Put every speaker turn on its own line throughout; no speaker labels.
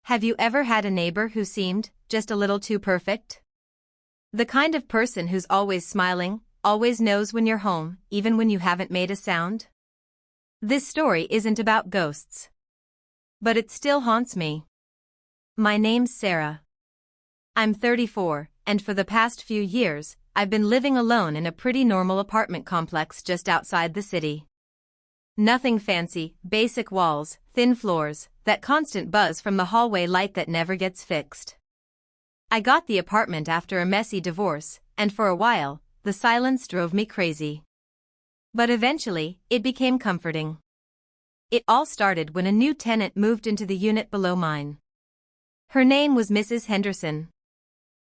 Have you ever had a neighbor who seemed just a little too perfect? The kind of person who's always smiling, always knows when you're home, even when you haven't made a sound? This story isn't about ghosts. But it still haunts me. My name's Sarah. I'm 34, and for the past few years, I've been living alone in a pretty normal apartment complex just outside the city. Nothing fancy, basic walls, thin floors, that constant buzz from the hallway light that never gets fixed. I got the apartment after a messy divorce, and for a while, the silence drove me crazy. But eventually, it became comforting. It all started when a new tenant moved into the unit below mine. Her name was Mrs. Henderson.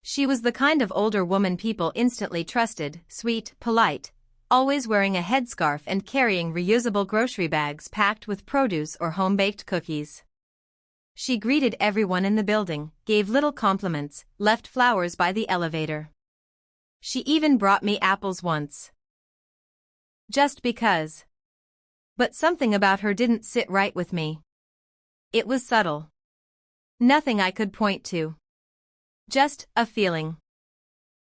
She was the kind of older woman people instantly trusted, sweet, polite, always wearing a headscarf and carrying reusable grocery bags packed with produce or home-baked cookies. She greeted everyone in the building, gave little compliments, left flowers by the elevator. She even brought me apples once. Just because. But something about her didn't sit right with me. It was subtle. Nothing I could point to. Just a feeling.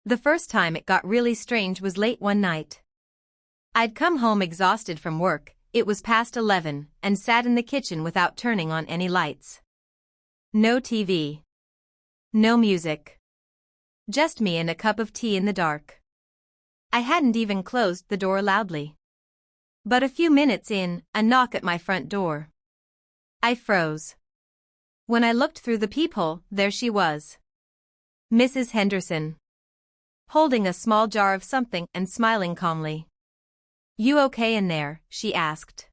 The first time it got really strange was late one night. I'd come home exhausted from work, it was past 11, and sat in the kitchen without turning on any lights. No TV. No music. Just me and a cup of tea in the dark. I hadn't even closed the door loudly. But a few minutes in, a knock at my front door. I froze. When I looked through the peephole, there she was. Mrs. Henderson. Holding a small jar of something and smiling calmly. "You okay in there?" she asked.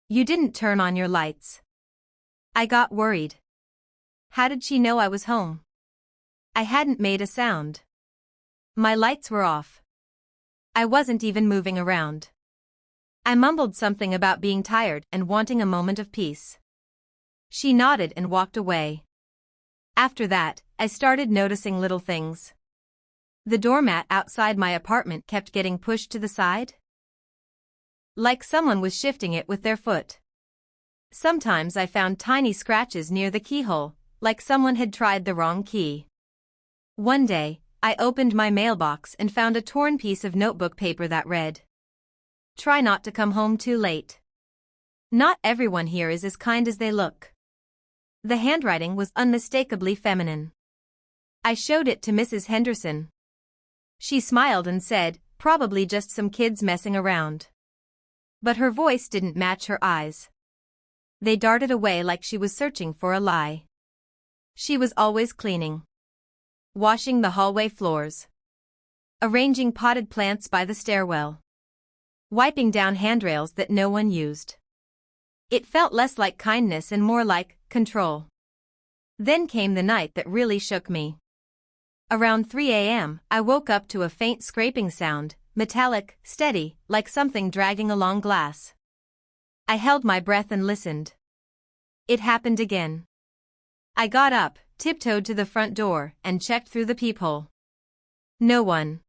"You didn't turn on your lights." I got worried. How did she know I was home? I hadn't made a sound. My lights were off. I wasn't even moving around. I mumbled something about being tired and wanting a moment of peace. She nodded and walked away. After that, I started noticing little things. The doormat outside my apartment kept getting pushed to the side. Like someone was shifting it with their foot. Sometimes I found tiny scratches near the keyhole, like someone had tried the wrong key. One day, I opened my mailbox and found a torn piece of notebook paper that read, "Try not to come home too late. Not everyone here is as kind as they look." The handwriting was unmistakably feminine. I showed it to Mrs. Henderson. She smiled and said, "Probably just some kids messing around." But her voice didn't match her eyes. They darted away like she was searching for a lie. She was always cleaning. Washing the hallway floors. Arranging potted plants by the stairwell. Wiping down handrails that no one used. It felt less like kindness and more like control. Then came the night that really shook me. Around 3 a.m., I woke up to a faint scraping sound, metallic, steady, like something dragging along glass. I held my breath and listened. It happened again. I got up, tiptoed to the front door, and checked through the peephole. No one.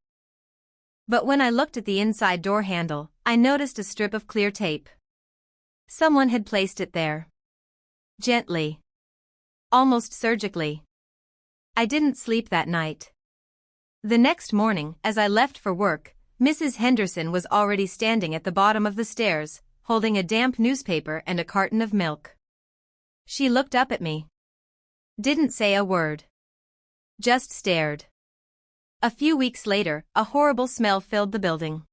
But when I looked at the inside door handle, I noticed a strip of clear tape. Someone had placed it there. Gently. Almost surgically. I didn't sleep that night. The next morning, as I left for work, Mrs. Henderson was already standing at the bottom of the stairs, holding a damp newspaper and a carton of milk. She looked up at me. Didn't say a word. Just stared. A few weeks later, a horrible smell filled the building.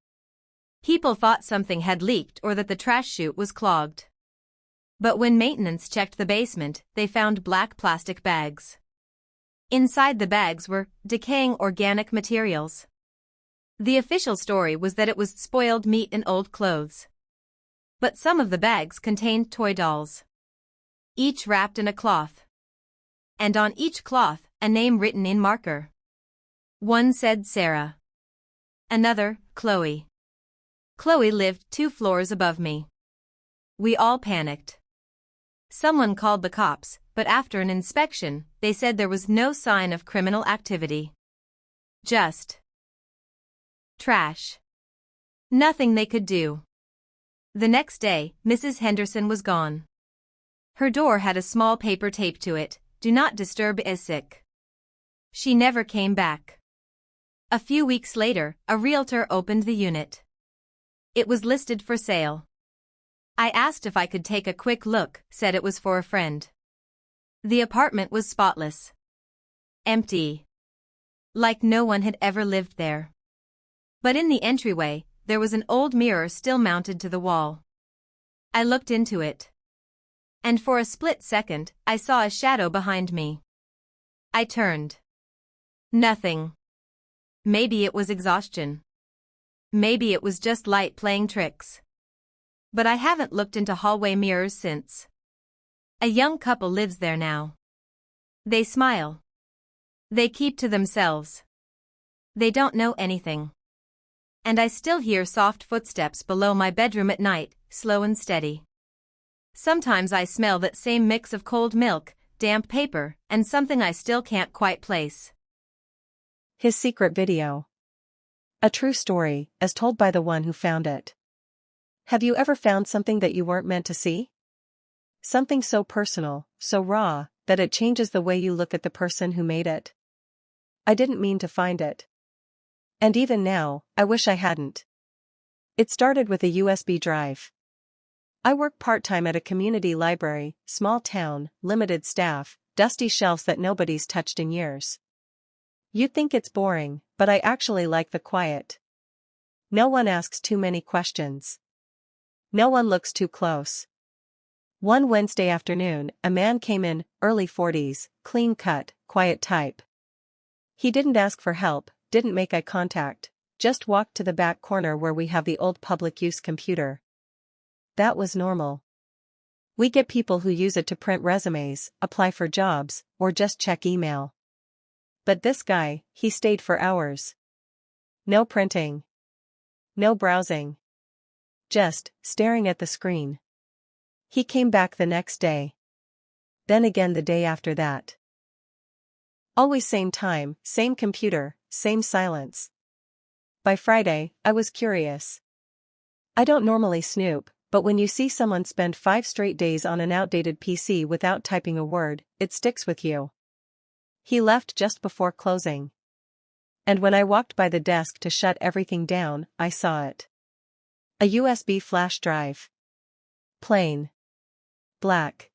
People thought something had leaked or that the trash chute was clogged. But when maintenance checked the basement, they found black plastic bags. Inside the bags were decaying organic materials. The official story was that it was spoiled meat and old clothes. But some of the bags contained toy dolls. Each wrapped in a cloth. And on each cloth, a name written in marker. One said Sarah. Another, Chloe. Chloe lived 2 floors above me. We all panicked. Someone called the cops, but after an inspection, they said there was no sign of criminal activity. Just trash. Nothing they could do. The next day, Mrs. Henderson was gone. Her door had a small paper taped to it, "Do not disturb is sick." She never came back. A few weeks later, a realtor opened the unit. It was listed for sale. I asked if I could take a quick look, said it was for a friend. The apartment was spotless. Empty. Like no one had ever lived there. But in the entryway, there was an old mirror still mounted to the wall. I looked into it. And for a split second, I saw a shadow behind me. I turned. Nothing. Maybe it was exhaustion. Maybe it was just light playing tricks. But I haven't looked into hallway mirrors since. A young couple lives there now. They smile. They keep to themselves. They don't know anything. And I still hear soft footsteps below my bedroom at night, slow and steady. Sometimes I smell that same mix of cold milk, damp paper, and something I still can't quite place.
His secret video. A true story, as told by the one who found it. Have you ever found something that you weren't meant to see? Something so personal, so raw, that it changes the way you look at the person who made it. I didn't mean to find it. And even now, I wish I hadn't. It started with a USB drive. I work part-time at a community library, small town, limited staff, dusty shelves that nobody's touched in years. You'd think it's boring, but I actually like the quiet. No one asks too many questions. No one looks too close. One Wednesday afternoon, a man came in, early 40s, clean-cut, quiet type. He didn't ask for help, didn't make eye contact, just walked to the back corner where we have the old public-use computer. That was normal. We get people who use it to print resumes, apply for jobs, or just check email. But this guy, he stayed for hours. No printing. No browsing. Just staring at the screen. He came back the next day. Then again the day after that. Always same time, same computer, same silence. By Friday, I was curious. I don't normally snoop, but when you see someone spend 5 straight days on an outdated PC without typing a word, it sticks with you. He left just before closing. And when I walked by the desk to shut everything down, I saw it. A USB flash drive. Plain. Black.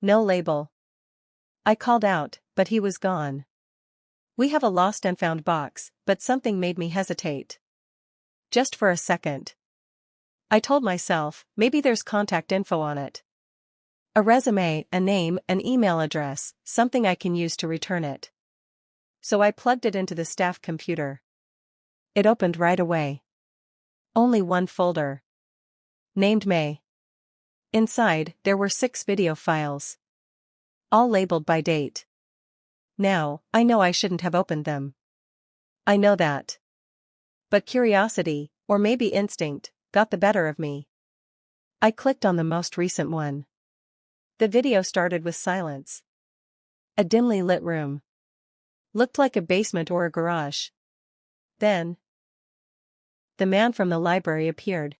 No label. I called out, but he was gone. We have a lost and found box, but something made me hesitate. Just for a second. I told myself, maybe there's contact info on it. A resume, a name, an email address, something I can use to return it. So I plugged it into the staff computer. It opened right away. Only one folder. Named May. Inside, there were 6 video files. All labeled by date. Now, I know I shouldn't have opened them. I know that. But curiosity, or maybe instinct, got the better of me. I clicked on the most recent one. The video started with silence. A dimly lit room. Looked like a basement or a garage. Then, the man from the library appeared.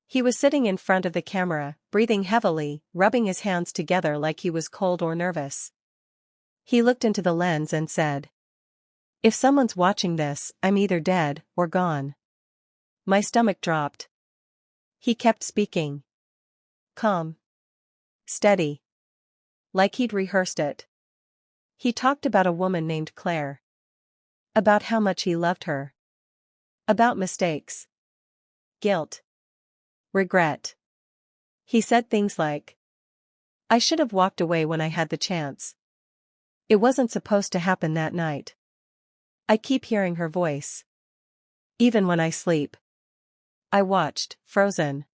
He was sitting in front of the camera, breathing heavily, rubbing his hands together like he was cold or nervous. He looked into the lens and said, "If someone's watching this, I'm either dead or gone." My stomach dropped. He kept speaking. Calm. Steady. Like he'd rehearsed it. He talked about a woman named Claire. About how much he loved her. About mistakes. Guilt. Regret. He said things like, "I should have walked away when I had the chance. It wasn't supposed to happen that night. I keep hearing her voice. Even when I sleep." I watched, frozen.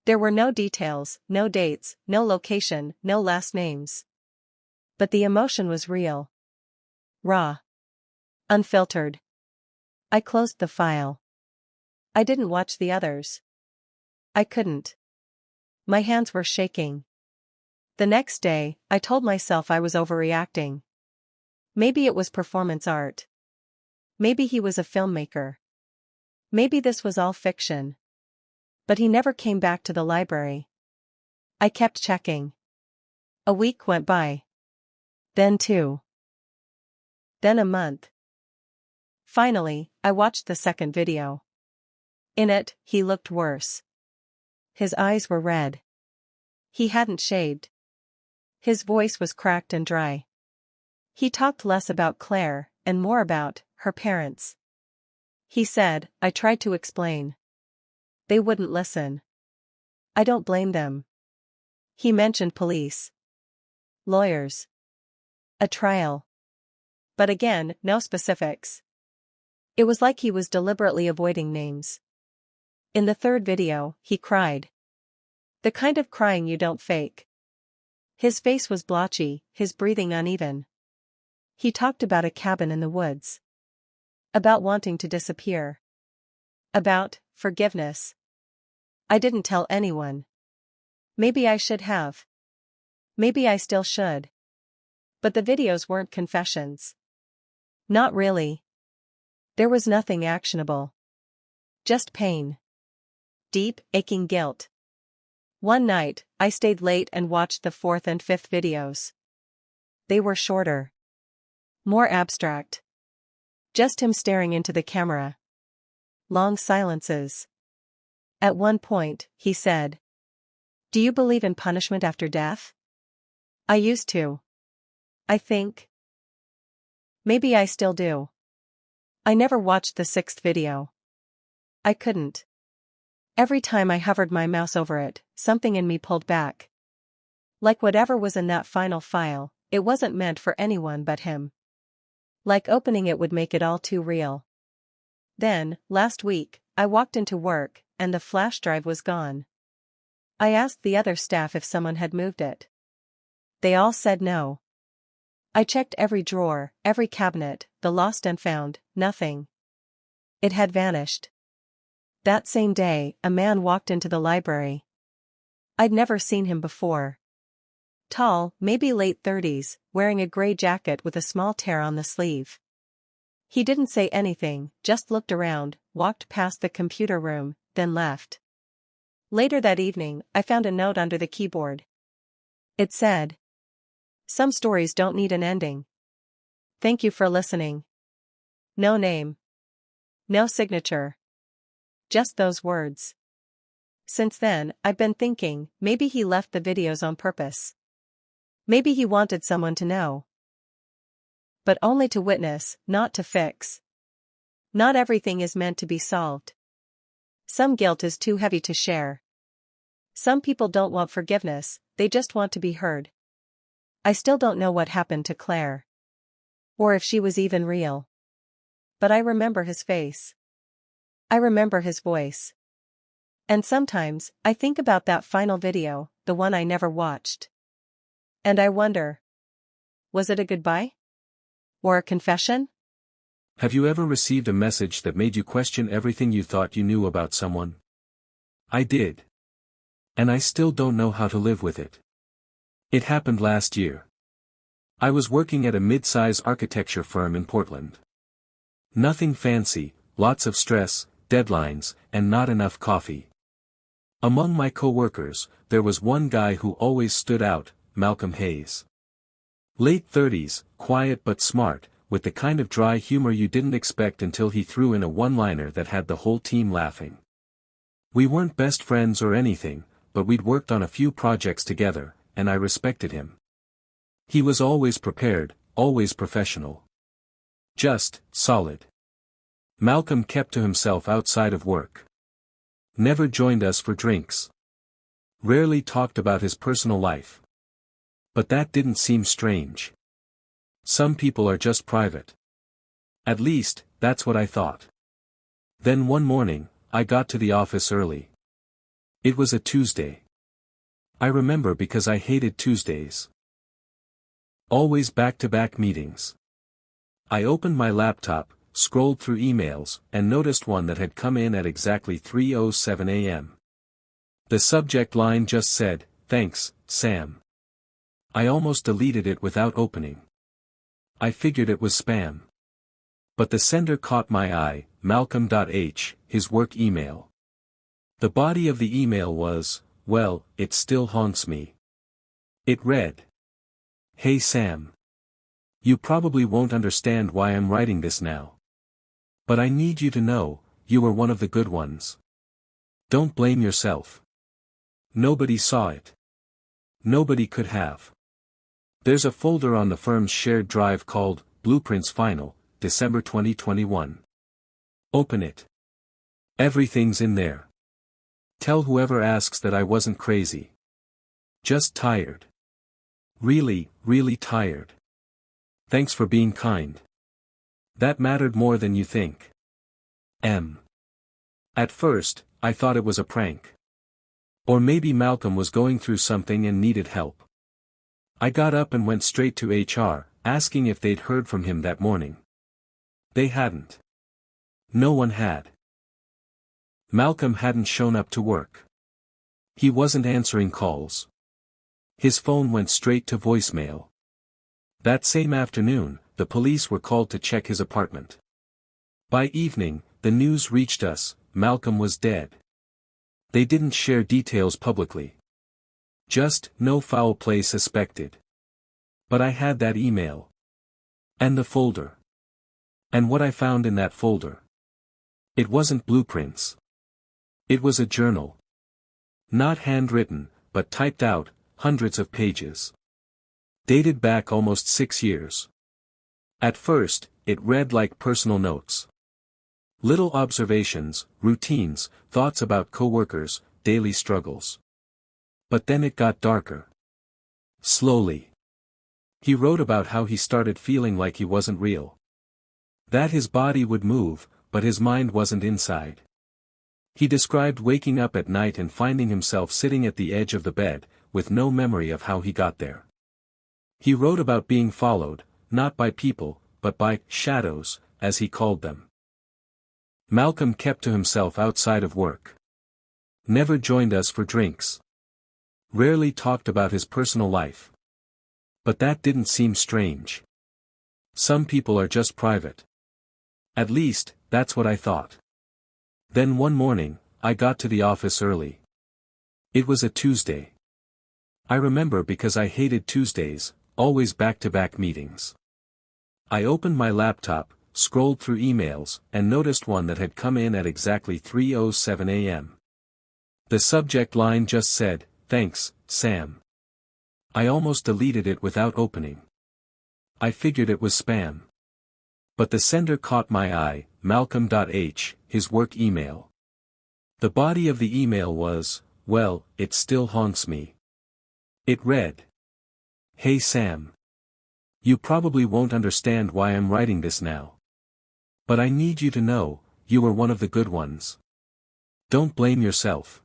There were no details, no dates, no location, no last names. But the emotion was real. Raw. Unfiltered. I closed the file. I didn't watch the others. I couldn't. My hands were shaking. The next day, I told myself I was overreacting. Maybe it was performance art. Maybe he was a filmmaker. Maybe this was all fiction. But he never came back to the library. I kept checking. A week went by. Then 2. Then a month. Finally, I watched the second video. In it, he looked worse. His eyes were red. He hadn't shaved. His voice was cracked and dry. He talked less about Claire, and more about her parents. He said, I tried to explain. They wouldn't listen. I don't blame them. He mentioned police. Lawyers. A trial. But again, no specifics. It was like he was deliberately avoiding names. In the third video, he cried. The kind of crying you don't fake. His face was blotchy, his breathing uneven. He talked about a cabin in the woods. About wanting to disappear. About forgiveness. I didn't tell anyone. Maybe I should have. Maybe I still should. But the videos weren't confessions. Not really. There was nothing actionable. Just pain. Deep, aching guilt. One night, I stayed late and watched the fourth and fifth videos. They were shorter. More abstract. Just him staring into the camera. Long silences. At one point, he said, Do you believe in punishment after death? I used to. I think. Maybe I still do. I never watched the sixth video. I couldn't. Every time I hovered my mouse over it, something in me pulled back. Like whatever was in that final file, it wasn't meant for anyone but him. Like opening it would make it all too real. Then, last week, I walked into work, and the flash drive was gone. I asked the other staff if someone had moved it. They all said no. I checked every drawer, every cabinet, the lost and found, nothing. It had vanished. That same day, a man walked into the library. I'd never seen him before. Tall, maybe late 30s, wearing a gray jacket with a small tear on the sleeve. He didn't say anything, just looked around, walked past the computer room, then left. Later that evening, I found a note under the keyboard. It said, Some stories don't need an ending. Thank you for listening. No name. No signature. Just those words. Since then, I've been thinking, maybe he left the videos on purpose. Maybe he wanted someone to know. But only to witness, not to fix. Not everything is meant to be solved. Some guilt is too heavy to share. Some people don't want forgiveness, they just want to be heard. I still don't know what happened to Claire. Or if she was even real. But I remember his face. I remember his voice. And sometimes, I think about that final video, the one I never watched. And I wonder, was it a goodbye? Or a confession?
Have you ever received a message that made you question everything you thought you knew about someone? I did. And I still don't know how to live with it. It happened last year. I was working at a mid-size architecture firm in Portland. Nothing fancy, lots of stress, deadlines, and not enough coffee. Among my co-workers, there was one guy who always stood out, Malcolm Hayes. Late 30s, quiet but smart, with the kind of dry humor you didn't expect until he threw in a one-liner that had the whole team laughing. We weren't best friends or anything, but we'd worked on a few projects together, and I respected him. He was always prepared, always professional. Just, solid. Malcolm kept to himself outside of work. Never joined us for drinks. Rarely talked about his personal life. But that didn't seem strange. Some people are just private. At least, that's what I thought. Then one morning, I got to the office early. It was a Tuesday. I remember because I hated Tuesdays. Always back-to-back meetings. I opened my laptop, scrolled through emails, and noticed one that had come in at exactly 3:07 a.m. The subject line just said, "Thanks, Sam." I almost deleted it without opening. I figured it was spam. But the sender caught my eye, Malcolm.h, his work email. The body of the email was, well, it still haunts me. It read, "Hey Sam. You probably won't understand why I'm writing this now. But I need you to know, you were one of the good ones. Don't blame yourself. Nobody saw it. Nobody could have. There's a folder on the firm's shared drive called Blueprints Final, December 2021. Open it. Everything's in there. Tell whoever asks that I wasn't crazy. Just tired. Really, really tired. Thanks for being kind. That mattered more than you think. M. At first, I thought it was a prank. Or maybe Malcolm was going through something and needed help. I got up and went straight to HR, asking if they'd heard from him that morning. They hadn't. No one had. Malcolm hadn't shown up to work. He wasn't answering calls. His phone went straight to voicemail. That same afternoon, the police were called to check his apartment. By evening, the news reached us: Malcolm was dead. They didn't share details publicly. Just, no foul play suspected. But I had that email. And the folder. And what I found in that folder. It wasn't blueprints. It was a journal. Not handwritten, but typed out, hundreds of pages. Dated back almost 6 years. At first, it read like personal notes. Little observations, routines, thoughts about coworkers, daily struggles. But then it got darker. Slowly. He wrote about how he started feeling like he wasn't real. That his body would move, but his mind wasn't inside. He described waking up at night and finding himself sitting at the edge of the bed, with no memory of how he got there. He wrote about being followed, not by people, but by shadows, as he called them. Malcolm kept to himself outside of work. Never joined us for drinks. Rarely talked about his personal life. But that didn't seem strange. Some people are just private. At least, that's what I thought. Then one morning, I got to the office early. It was a Tuesday. I remember because I hated Tuesdays, always back-to-back meetings. I opened my laptop, scrolled through emails, and noticed one that had come in at exactly 3:07 a.m. The subject line just said, "Thanks, Sam." I almost deleted it without opening. I figured it was spam. But the sender caught my eye, Malcolm.H, his work email. The body of the email was, well, it still haunts me. It read, "Hey Sam. You probably won't understand why I'm writing this now. But I need you to know, you were one of the good ones. Don't blame yourself.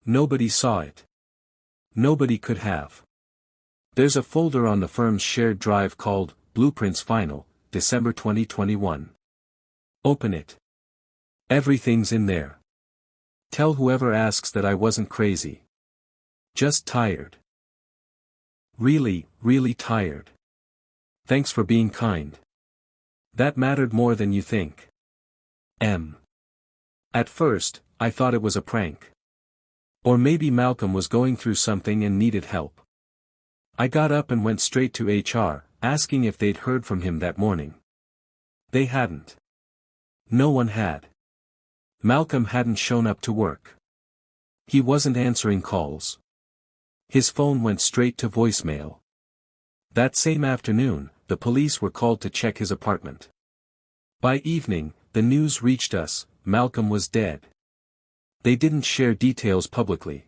Nobody saw it. Nobody could have. There's a folder on the firm's shared drive called Blueprints Final, December 2021. Open it. Everything's in there. Tell whoever asks that I wasn't crazy. Just tired. Really, really tired. Thanks for being kind. That mattered more than you think. M. At first, I thought it was a prank. Or maybe Malcolm was going through something and needed help. I got up and went straight to HR, asking if they'd heard from him that morning. They hadn't. No one had. Malcolm hadn't shown up to work. He wasn't answering calls. His phone went straight to voicemail. That same afternoon, the police were called to check his apartment. By evening, the news reached us: Malcolm was dead. They didn't share details publicly.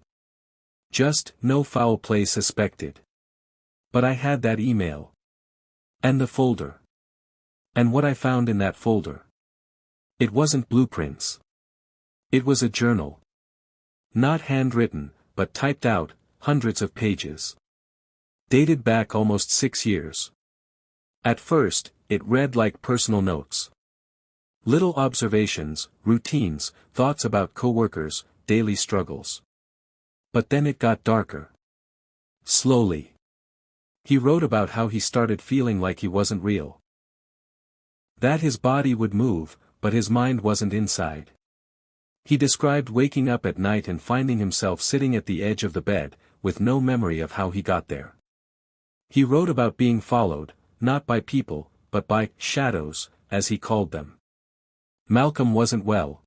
Just, no foul play suspected. But I had that email. And the folder. And what I found in that folder. It wasn't blueprints. It was a journal. Not handwritten, but typed out, hundreds of pages. Dated back almost 6 years. At first, it read like personal notes. Little observations, routines, thoughts about coworkers, daily struggles. But then it got darker. Slowly. He wrote about how he started feeling like he wasn't real. That his body would move, but his mind wasn't inside. He described waking up at night and finding himself sitting at the edge of the bed, with no memory of how he got there. He wrote about being followed, not by people, but by shadows, as he called them. Malcolm wasn't well.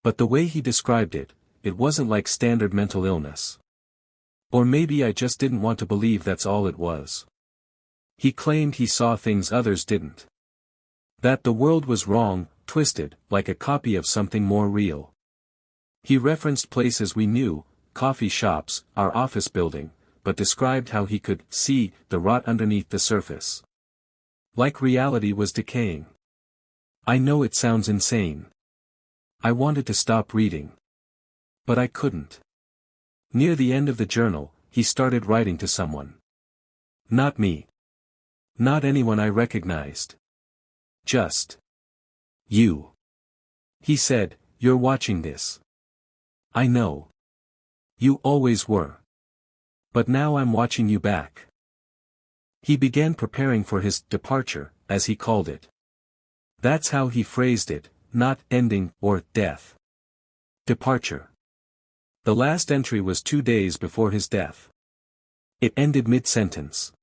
But the way he described it, it wasn't like standard mental illness. Or maybe I just didn't want to believe that's all it was. He claimed he saw things others didn't. That the world was wrong, twisted, like a copy of something more real. He referenced places we knew, coffee shops, our office building, but described how he could see the rot underneath the surface. Like reality was decaying. I know it sounds insane. I wanted to stop reading. But I couldn't. Near the end of the journal, he started writing to someone. Not me. Not anyone I recognized. Just you. He said, "You're watching this. I know. You always were. But now I'm watching you back." He began preparing for his departure, as he called it. That's how he phrased it, not ending or death. Departure. The last entry was 2 days before his death. It ended mid-sentence.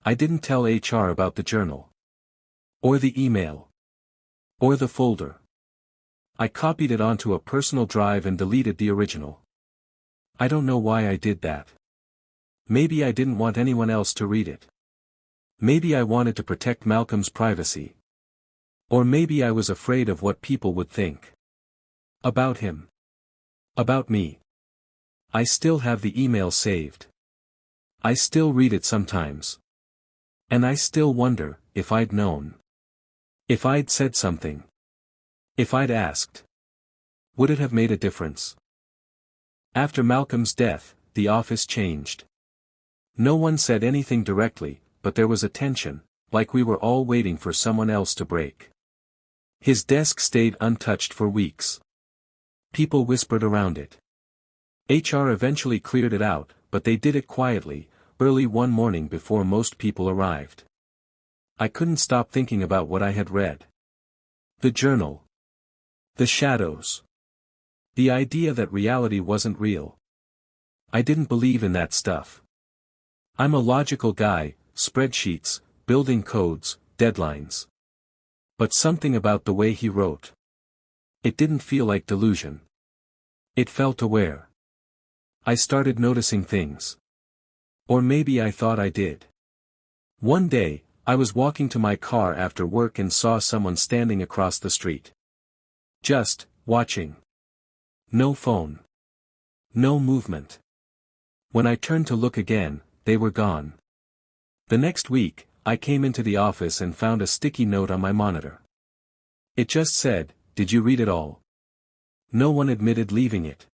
I didn't tell HR about the journal. Or the email. Or the folder. I copied it onto a personal drive and deleted the original. I don't know why I did that. Maybe I didn't want anyone else to read it. Maybe I wanted to protect Malcolm's privacy. Or maybe I was afraid of what people would think. About him. About me. I still have the email saved. I still read it sometimes. And I still wonder, if I'd known. If I'd said something. If I'd asked. Would it have made a difference? After Malcolm's death, the office changed. No one said anything directly, but there was a tension, like we were all waiting for someone else to break. His desk stayed untouched for weeks. People whispered around it. HR eventually cleared it out, but they did it quietly, early one morning before most people arrived. I couldn't stop thinking about what I had read. The journal. The shadows. The idea that reality wasn't real. I didn't believe in that stuff. I'm a logical guy, spreadsheets, building codes, deadlines. But something about the way he wrote. It didn't feel like delusion. It felt aware. I started noticing things. Or maybe I thought I did. One day, I was walking to my car after work and saw someone standing across the street. Just watching. No phone. No movement. When I turned to look again, they were gone. The next week, I came into the office and found a sticky note on my monitor. It just said, "Did you read it all?" No one admitted leaving it.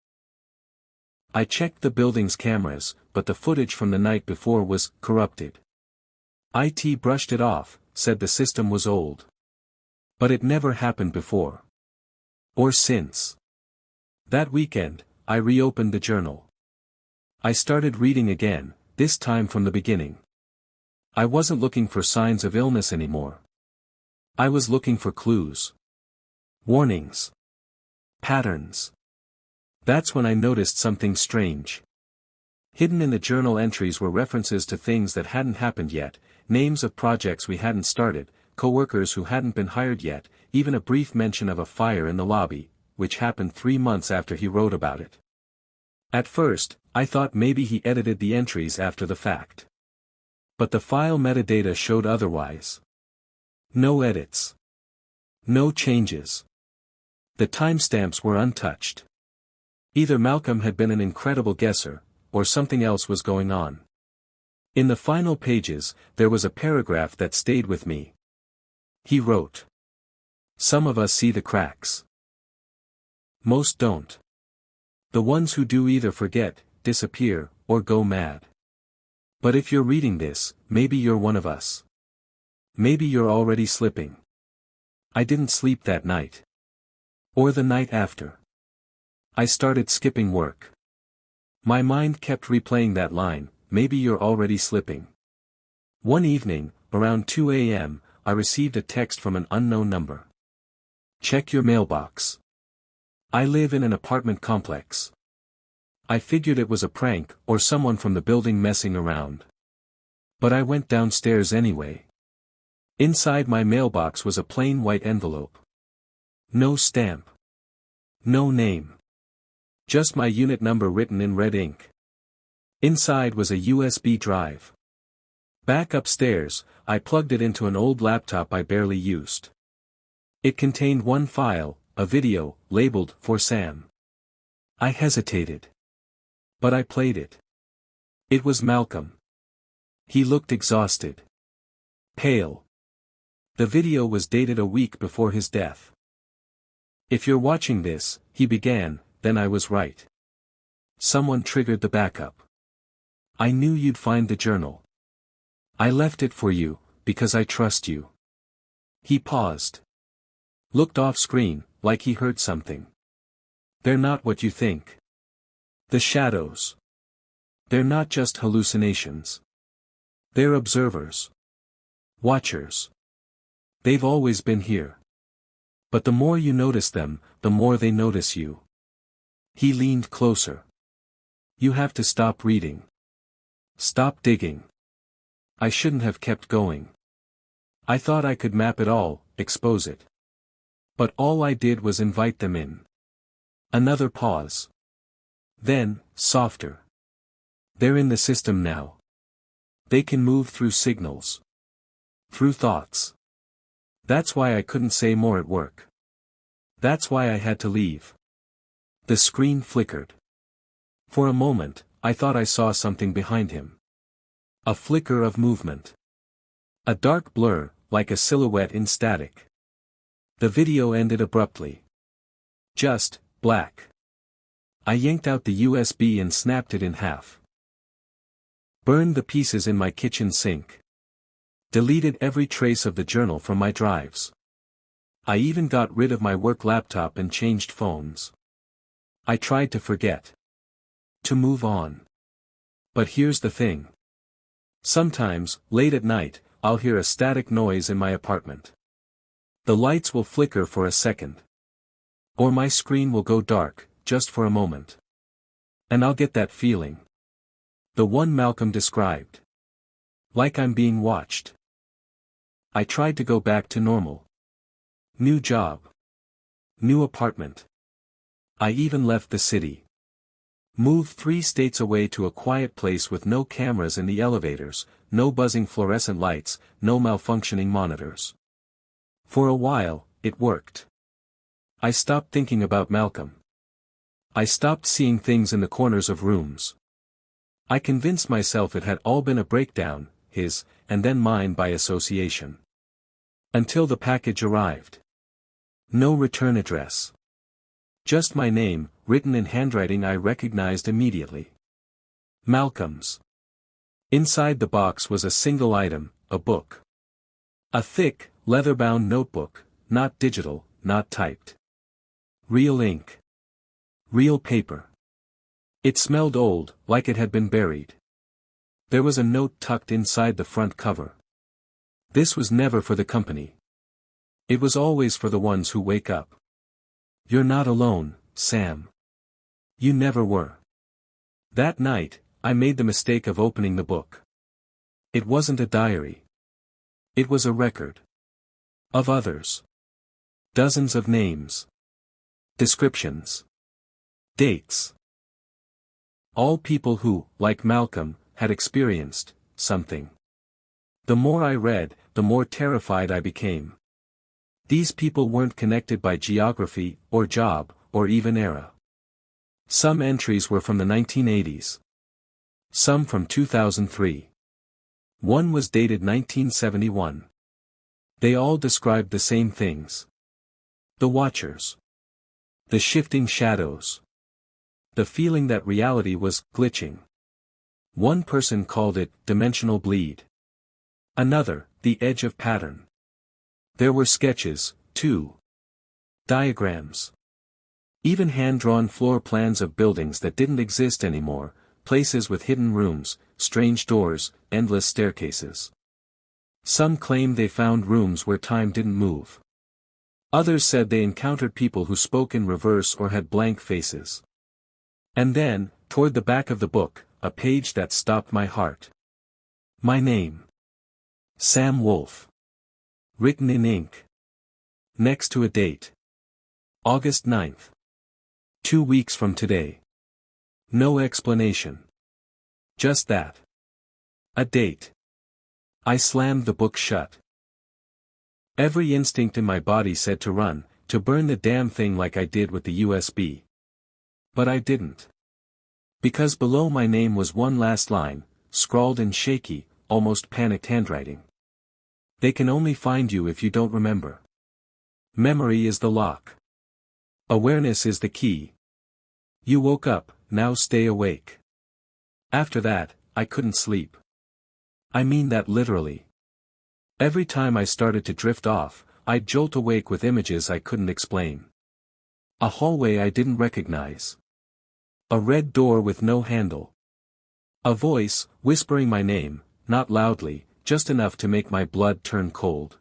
I checked the building's cameras, but the footage from the night before was corrupted. IT brushed it off, said the system was old. But it never happened before. Or since. That weekend, I reopened the journal. I started reading again, this time from the beginning. I wasn't looking for signs of illness anymore. I was looking for clues. Warnings. Patterns. That's when I noticed something strange. Hidden in the journal entries were references to things that hadn't happened yet, names of projects we hadn't started, coworkers who hadn't been hired yet, even a brief mention of a fire in the lobby, which happened 3 months after he wrote about it. At first, I thought maybe he edited the entries after the fact. But the file metadata showed otherwise. No edits. No changes. The timestamps were untouched. Either Malcolm had been an incredible guesser, or something else was going on. In the final pages, there was a paragraph that stayed with me. He wrote. Some of us see the cracks. Most don't. The ones who do either forget, disappear, or go mad. But if you're reading this, maybe you're one of us. Maybe you're already slipping. I didn't sleep that night. Or the night after. I started skipping work. My mind kept replaying that line, maybe you're already slipping. One evening, around 2 a.m., I received a text from an unknown number. Check your mailbox. I live in an apartment complex. I figured it was a prank, or someone from the building messing around. But I went downstairs anyway. Inside my mailbox was a plain white envelope. No stamp. No name. Just my unit number written in red ink. Inside was a USB drive. Back upstairs, I plugged it into an old laptop I barely used. It contained one file, a video, labeled, "For Sam." I hesitated. But I played it. It was Malcolm. He looked exhausted. Pale. The video was dated a week before his death. "If you're watching this," he began, "then I was right. Someone triggered the backup. I knew you'd find the journal. I left it for you, because I trust you." He paused. Looked off screen, like he heard something. "They're not what you think. The shadows. They're not just hallucinations. They're observers. Watchers. They've always been here. But the more you notice them, the more they notice you." He leaned closer. "You have to stop reading. Stop digging. I shouldn't have kept going. I thought I could map it all, expose it. But all I did was invite them in." Another pause. Then, softer. "They're in the system now. They can move through signals. Through thoughts. That's why I couldn't say more at work. That's why I had to leave." The screen flickered. For a moment, I thought I saw something behind him. A flicker of movement. A dark blur, like a silhouette in static. The video ended abruptly. Just, black. I yanked out the USB and snapped it in half. Burned the pieces in my kitchen sink. Deleted every trace of the journal from my drives. I even got rid of my work laptop and changed phones. I tried to forget. To move on. But here's the thing. Sometimes, late at night, I'll hear a static noise in my apartment. The lights will flicker for a second. Or my screen will go dark, just for a moment. And I'll get that feeling. The one Malcolm described. Like I'm being watched. I tried to go back to normal. New job. New apartment. I even left the city. Moved 3 states away to a quiet place with no cameras in the elevators, no buzzing fluorescent lights, no malfunctioning monitors. For a while, it worked. I stopped thinking about Malcolm. I stopped seeing things in the corners of rooms. I convinced myself it had all been a breakdown, his, and then mine by association. Until the package arrived. No return address. Just my name, written in handwriting I recognized immediately. Malcolm's. Inside the box was a single item, a book. A thick, leather-bound notebook, not digital, not typed. Real ink. Real paper. It smelled old, like it had been buried. There was a note tucked inside the front cover. This was never for the company. It was always for the ones who wake up. You're not alone, Sam. You never were. That night, I made the mistake of opening the book. It wasn't a diary. It was a record. Of others. Dozens of names. Descriptions. Dates. All people who, like Malcolm, had experienced something. The more I read, the more terrified I became. These people weren't connected by geography, or job, or even era. Some entries were from the 1980s. Some from 2003. One was dated 1971. They all described the same things. The watchers. The shifting shadows. The feeling that reality was glitching. One person called it dimensional bleed. Another, the edge of pattern. There were sketches, too. Diagrams. Even hand-drawn floor plans of buildings that didn't exist anymore, places with hidden rooms, strange doors, endless staircases. Some claimed they found rooms where time didn't move. Others said they encountered people who spoke in reverse or had blank faces. And then, toward the back of the book, a page that stopped my heart. My name. Sam Wolf. Written in ink. Next to a date. August 9th. 2 weeks from today. No explanation. Just that. A date. I slammed the book shut. Every instinct in my body said to run, to burn the damn thing like I did with the USB. But I didn't. Because below my name was one last line, scrawled in shaky, almost panicked handwriting. They can only find you if you don't remember. Memory is the lock. Awareness is the key. You woke up, now stay awake. After that, I couldn't sleep. I mean that literally. Every time I started to drift off, I'd jolt awake with images I couldn't explain. A hallway I didn't recognize. A red door with no handle. A voice, whispering my name, not loudly, just enough to make my blood turn cold.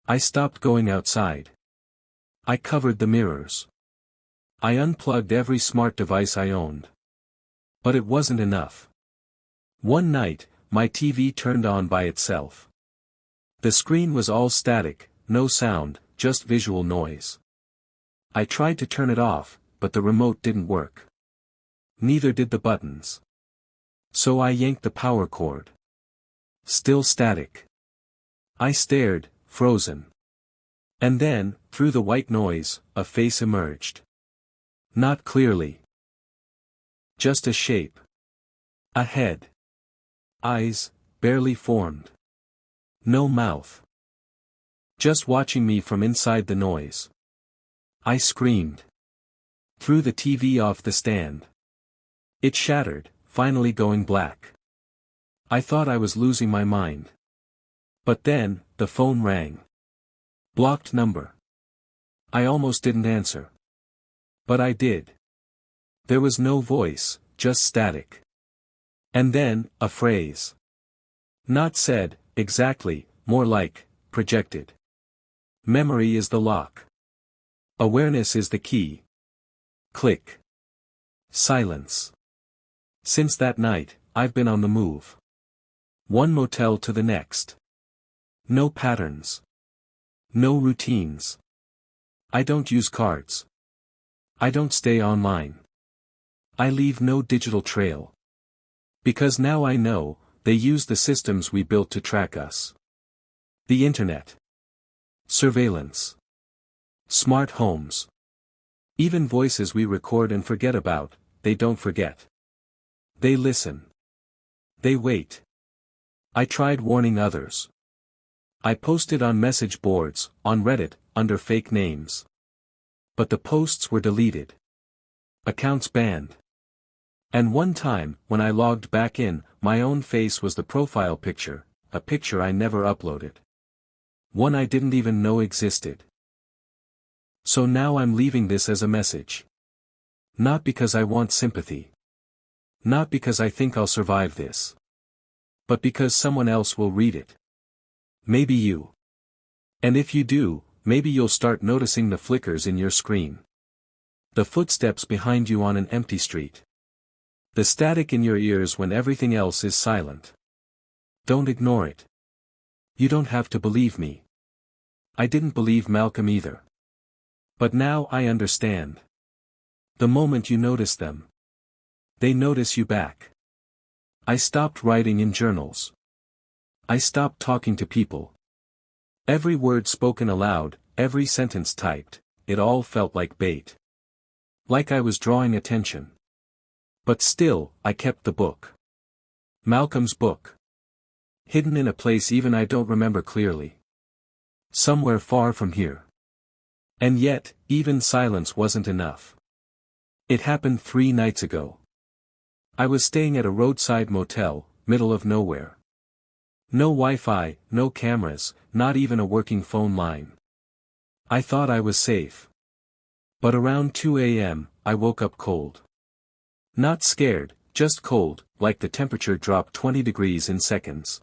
I stopped going outside. I covered the mirrors. I unplugged every smart device I owned. But it wasn't enough. One night, my TV turned on by itself. The screen was all static, no sound, just visual noise. I tried to turn it off, but the remote didn't work. Neither did the buttons. So I yanked the power cord. Still static. I stared, frozen. And then, through the white noise, a face emerged. Not clearly. Just a shape. A head. Eyes, barely formed. No mouth. Just watching me from inside the noise. I screamed. Threw the TV off the stand. It shattered, finally going black. I thought I was losing my mind. But then, the phone rang. Blocked number. I almost didn't answer. But I did. There was no voice, just static. And then, a phrase. Not said, exactly, more like, projected. Memory is the lock. Awareness is the key. Click. Silence. Since that night, I've been on the move. One motel to the next. No patterns. No routines. I don't use cards. I don't stay online. I leave no digital trail. Because now I know, they use the systems we built to track us. The internet. Surveillance. Smart homes. Even voices we record and forget about, they don't forget. They listen. They wait. I tried warning others. I posted on message boards, on Reddit, under fake names. But the posts were deleted. Accounts banned. And one time, when I logged back in, my own face was the profile picture, a picture I never uploaded. One I didn't even know existed. So now I'm leaving this as a message. Not because I want sympathy. Not because I think I'll survive this. But because someone else will read it. Maybe you. And if you do, maybe you'll start noticing the flickers in your screen. The footsteps behind you on an empty street. The static in your ears when everything else is silent. Don't ignore it. You don't have to believe me. I didn't believe Malcolm either. But now I understand. The moment you notice them, they notice you back. I stopped writing in journals. I stopped talking to people. Every word spoken aloud, every sentence typed, it all felt like bait. Like I was drawing attention. But still, I kept the book. Malcolm's book. Hidden in a place even I don't remember clearly. Somewhere far from here. And yet, even silence wasn't enough. It happened 3 nights ago. I was staying at a roadside motel, middle of nowhere. No Wi-Fi, no cameras, not even a working phone line. I thought I was safe. But around 2 a.m., I woke up cold. Not scared, just cold, like the temperature dropped 20 degrees in seconds.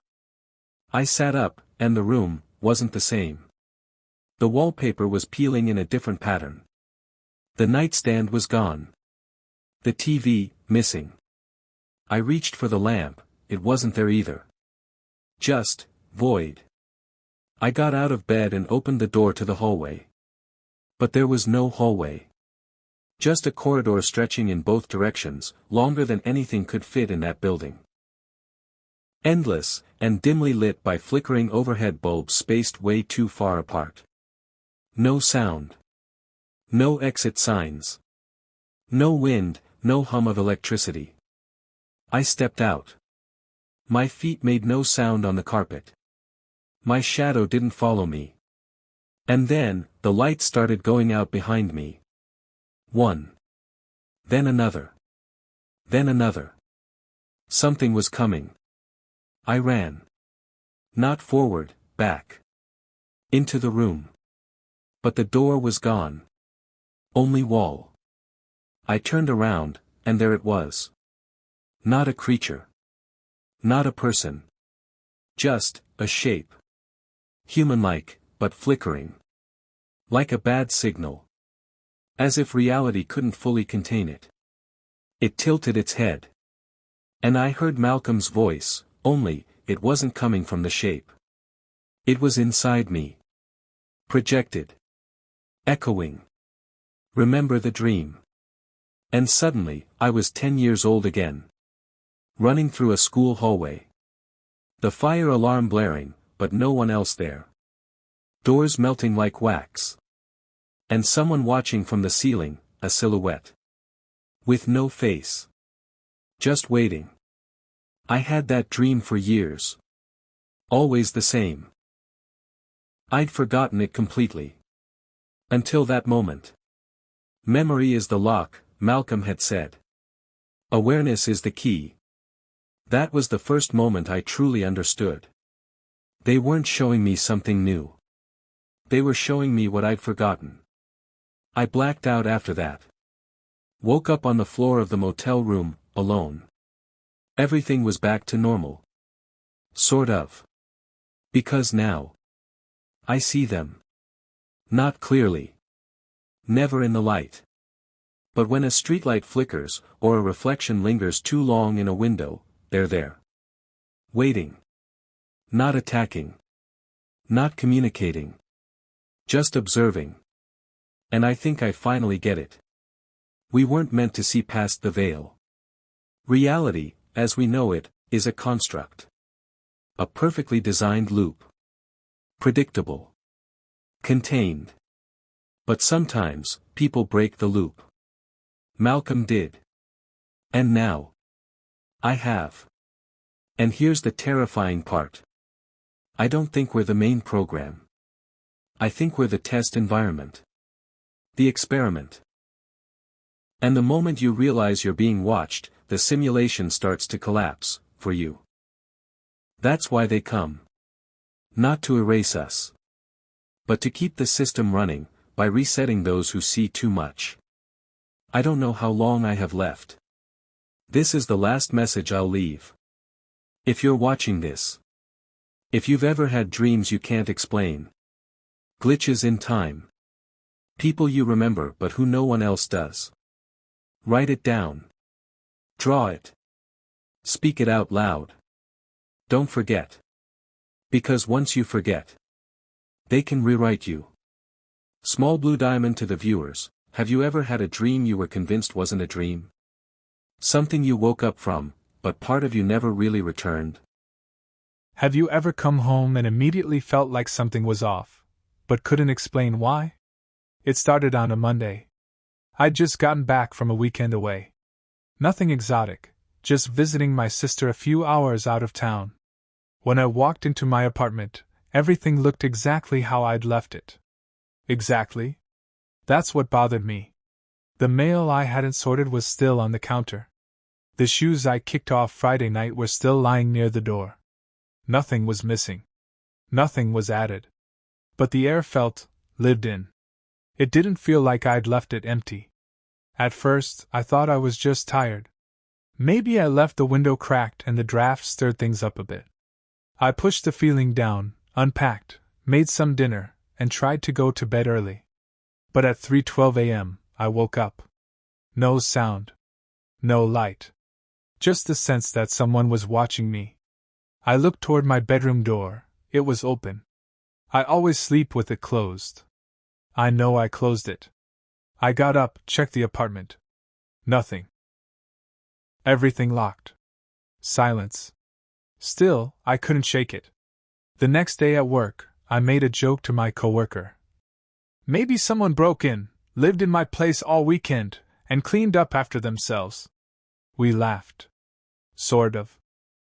I sat up, and the room wasn't the same. The wallpaper was peeling in a different pattern. The nightstand was gone. The TV, missing. I reached for the lamp, it wasn't there either. Just, void. I got out of bed and opened the door to the hallway. But there was no hallway. Just a corridor stretching in both directions, longer than anything could fit in that building. Endless, and dimly lit by flickering overhead bulbs spaced way too far apart. No sound. No exit signs. No wind, no hum of electricity. I stepped out. My feet made no sound on the carpet. My shadow didn't follow me. And then, the lights started going out behind me. One. Then another. Then another. Something was coming. I ran. Not forward, back. Into the room. But the door was gone. Only wall. I turned around, and there it was. Not a creature. Not a person. Just, a shape. Human-like, but flickering. Like a bad signal. As if reality couldn't fully contain it. It tilted its head. And I heard Malcolm's voice, only, it wasn't coming from the shape. It was inside me. Projected. Echoing. Remember the dream. And suddenly, I was 10 years old again. Running through a school hallway. The fire alarm blaring, but no one else there. Doors melting like wax. And someone watching from the ceiling, a silhouette. With no face. Just waiting. I had that dream for years. Always the same. I'd forgotten it completely. Until that moment. Memory is the lock, Malcolm had said. Awareness is the key. That was the first moment I truly understood. They weren't showing me something new. They were showing me what I'd forgotten. I blacked out after that. Woke up on the floor of the motel room, alone. Everything was back to normal. Sort of. Because now. I see them. Not clearly. Never in the light. But when a streetlight flickers, or a reflection lingers too long in a window, they're there. Waiting. Not attacking. Not communicating. Just observing. And I think I finally get it. We weren't meant to see past the veil. Reality, as we know it, is a construct. A perfectly designed loop. Predictable. Contained. But sometimes, people break the loop. Malcolm did. And now. I have. And here's the terrifying part. I don't think we're the main program. I think we're the test environment. The experiment. And the moment you realize you're being watched, the simulation starts to collapse, for you. That's why they come. Not to erase us. But to keep the system running, by resetting those who see too much. I don't know how long I have left. This is the last message I'll leave. If you're watching this. If you've ever had dreams you can't explain. Glitches in time. People you remember but who no one else does. Write it down. Draw it. Speak it out loud. Don't forget. Because once you forget, they can rewrite you. Small blue diamond to the viewers, have you ever had a dream you were convinced wasn't a dream? Something you woke up from, but part of you never really returned?
Have you ever come home and immediately felt like something was off, but couldn't explain why? It started on a Monday. I'd just gotten back from a weekend away. Nothing exotic, just visiting my sister a few hours out of town. When I walked into my apartment, everything looked exactly how I'd left it. Exactly? That's what bothered me. The mail I hadn't sorted was still on the counter. The shoes I kicked off Friday night were still lying near the door. Nothing was missing. Nothing was added. But the air felt lived in. It didn't feel like I'd left it empty. At first, I thought I was just tired. Maybe I left the window cracked and the draft stirred things up a bit. I pushed the feeling down, unpacked, made some dinner, and tried to go to bed early. But at 3:12 a.m., I woke up. No sound. No light. Just the sense that someone was watching me. I looked toward my bedroom door. It was open. I always sleep with it closed. I know I closed it. I got up, checked the apartment. Nothing. Everything locked. Silence. Still, I couldn't shake it. The next day at work, I made a joke to my coworker. Maybe someone broke in, lived in my place all weekend, and cleaned up after themselves. We laughed. Sort of.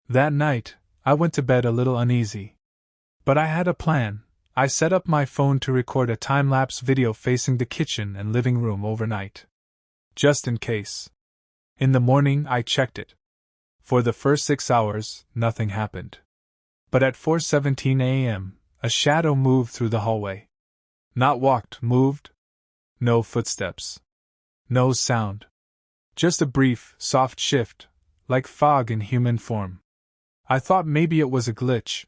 That night, I went to bed a little uneasy. But I had a plan. I set up my phone to record a time-lapse video facing the kitchen and living room overnight. Just in case. In the morning, I checked it. For the first 6 hours, nothing happened. But at 4:17 a.m., a shadow moved through the hallway. Not walked, moved. No footsteps. No sound. Just a brief, soft shift, like fog in human form. I thought maybe it was a glitch.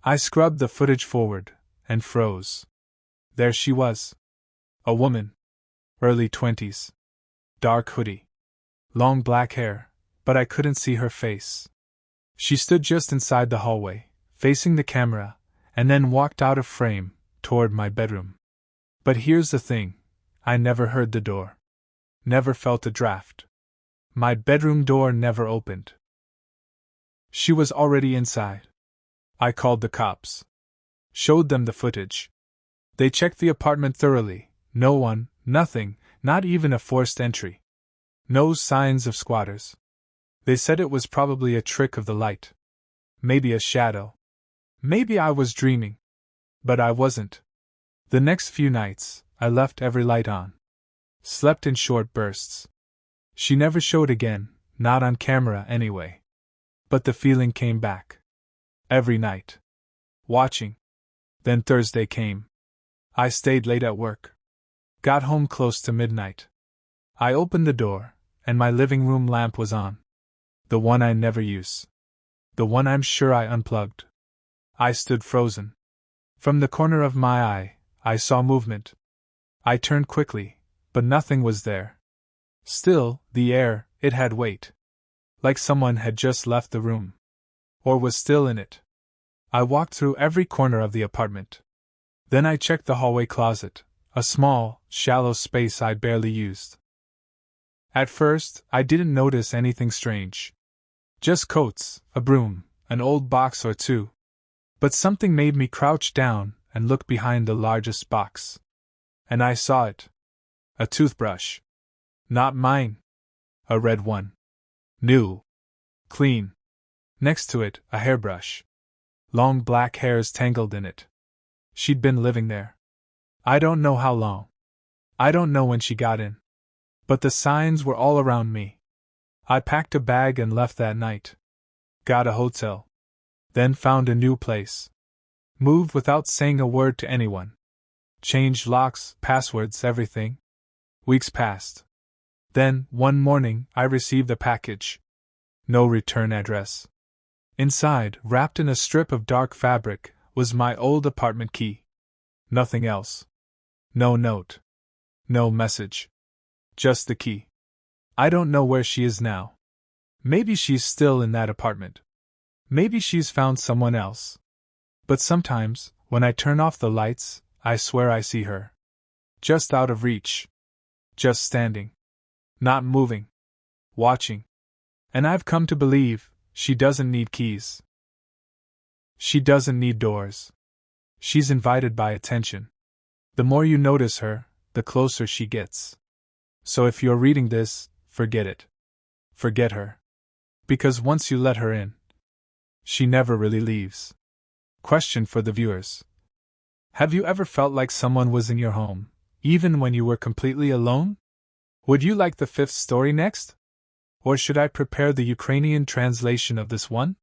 I scrubbed the footage forward, and froze. There she was. A woman. Early 20s. Dark hoodie. Long black hair, but I couldn't see her face. She stood just inside the hallway, facing the camera, and then walked out of frame, toward my bedroom. But here's the thing. I never heard the door. Never felt a draft. My bedroom door never opened. She was already inside. I called the cops. Showed them the footage. They checked the apartment thoroughly. No one, nothing, not even a forced entry. No signs of squatters. They said it was probably a trick of the light. Maybe a shadow. Maybe I was dreaming. But I wasn't. The next few nights, I left every light on. Slept in short bursts. She never showed again, not on camera anyway. But the feeling came back. Every night. Watching. Then Thursday came. I stayed late at work. Got home close to midnight. I opened the door, and my living room lamp was on. The one I never use. The one I'm sure I unplugged. I stood frozen. From the corner of my eye, I saw movement. I turned quickly, but nothing was there. Still, the air, it had weight. Like someone had just left the room. Or was still in it. I walked through every corner of the apartment. Then I checked the hallway closet, a small, shallow space I barely used. At first, I didn't notice anything strange. Just coats, a broom, an old box or two. But something made me crouch down and look behind the largest box. And I saw it. A toothbrush. Not mine. A red one. New. Clean. Next to it, a hairbrush. Long black hairs tangled in it. She'd been living there. I don't know how long. I don't know when she got in. But the signs were all around me. I packed a bag and left that night. Got a hotel. Then found a new place. Moved without saying a word to anyone. Changed locks, passwords, everything. Weeks passed. Then, one morning, I received a package. No return address. Inside, wrapped in a strip of dark fabric, was my old apartment key. Nothing else. No note. No message. Just the key. I don't know where she is now. Maybe she's still in that apartment. Maybe she's found someone else. But sometimes, when I turn off the lights, I swear I see her. Just out of reach. Just standing. Not moving. Watching. And I've come to believe, she doesn't need keys. She doesn't need doors. She's invited by attention. The more you notice her, the closer she gets. So if you're reading this, forget it. Forget her. Because once you let her in, she never really leaves. Question for the viewers. Have you ever felt like someone was in your home, even when you were completely alone? Would you like the fifth story next? Or should I prepare the Ukrainian translation of this one?